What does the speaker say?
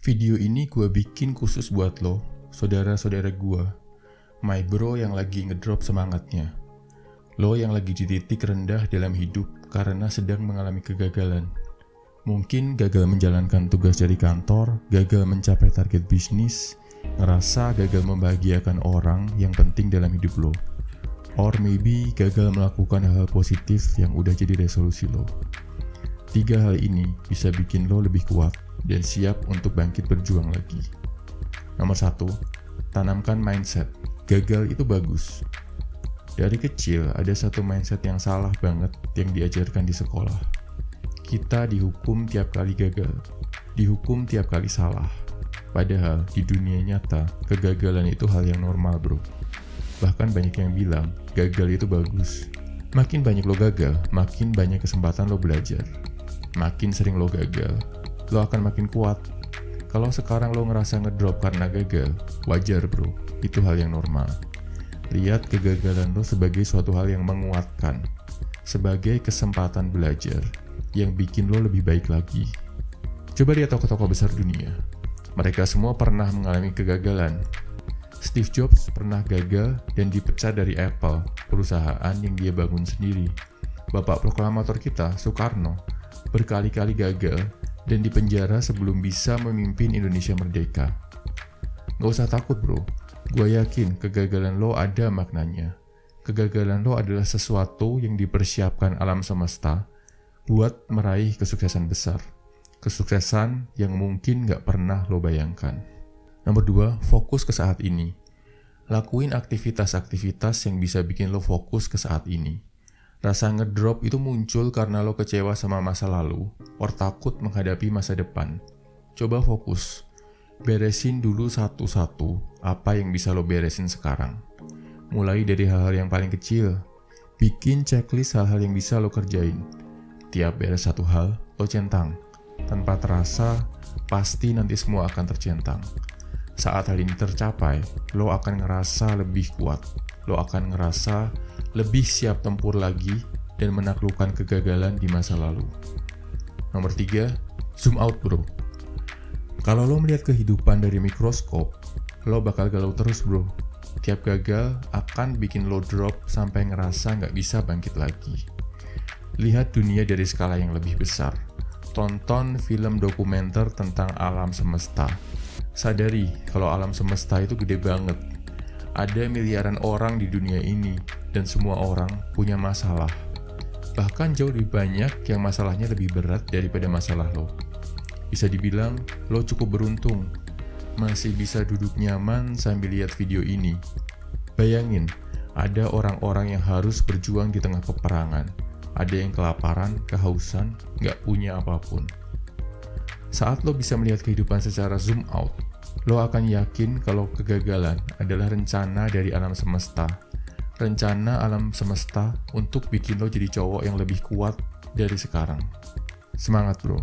Video ini gue bikin khusus buat lo, saudara-saudara gue, my bro yang lagi ngedrop semangatnya. Lo yang lagi di titik rendah dalam hidup karena sedang mengalami kegagalan. Mungkin gagal menjalankan tugas dari kantor, gagal mencapai target bisnis, ngerasa gagal membahagiakan orang yang penting dalam hidup lo. Or maybe gagal melakukan hal-hal positif yang udah jadi resolusi lo. 3 hal ini bisa bikin lo lebih kuat dan siap untuk bangkit berjuang lagi. Nomor 1, tanamkan mindset. Gagal itu bagus. Dari kecil ada satu mindset yang salah banget yang diajarkan di sekolah. Kita dihukum tiap kali gagal, dihukum tiap kali salah. Padahal di dunia nyata, kegagalan itu hal yang normal bro. Bahkan banyak yang bilang, gagal itu bagus. Makin banyak lo gagal, makin banyak kesempatan lo belajar. Makin sering lo gagal, lo akan makin kuat. Kalau sekarang lo ngerasa ngedrop karena gagal, wajar bro, itu hal yang normal. Lihat kegagalan lo sebagai suatu hal yang menguatkan, sebagai kesempatan belajar, yang bikin lo lebih baik lagi. Coba lihat tokoh-tokoh besar dunia. Mereka semua pernah mengalami kegagalan. Steve Jobs pernah gagal dan dipecat dari Apple, perusahaan yang dia bangun sendiri. Bapak proklamator kita, Soekarno, berkali-kali gagal dan dipenjara sebelum bisa memimpin Indonesia merdeka. Gak usah takut bro, gue yakin kegagalan lo ada maknanya. Kegagalan lo adalah sesuatu yang dipersiapkan alam semesta buat meraih kesuksesan besar. Kesuksesan yang mungkin gak pernah lo bayangkan. Nomor 2, fokus ke saat ini. Lakuin aktivitas-aktivitas yang bisa bikin lo fokus ke saat ini. Rasa ngedrop itu muncul karena lo kecewa sama masa lalu, or takut menghadapi masa depan. Coba fokus. Beresin dulu satu-satu apa yang bisa lo beresin sekarang. Mulai dari hal-hal yang paling kecil. Bikin checklist hal-hal yang bisa lo kerjain. Tiap beres satu hal, lo centang. Tanpa terasa, pasti nanti semua akan tercentang. Saat hal ini tercapai, lo akan ngerasa lebih kuat. Lo akan ngerasa lebih siap tempur lagi dan menaklukkan kegagalan di masa lalu. Nomor 3, zoom out bro. Kalau lo melihat kehidupan dari mikroskop, lo bakal galau terus bro. Tiap gagal akan bikin lo drop sampai ngerasa nggak bisa bangkit lagi. Lihat dunia dari skala yang lebih besar. Tonton film dokumenter tentang alam semesta. Sadari kalau alam semesta itu gede banget. Ada miliaran orang di dunia ini, dan semua orang punya masalah. Bahkan jauh lebih banyak yang masalahnya lebih berat daripada masalah lo. Bisa dibilang, lo cukup beruntung, masih bisa duduk nyaman sambil lihat video ini. Bayangin, ada orang-orang yang harus berjuang di tengah peperangan. Ada yang kelaparan, kehausan, gak punya apapun. Saat lo bisa melihat kehidupan secara zoom out, lo akan yakin kalau kegagalan adalah rencana dari alam semesta. Rencana alam semesta untuk bikin lo jadi cowok yang lebih kuat dari sekarang. Semangat bro!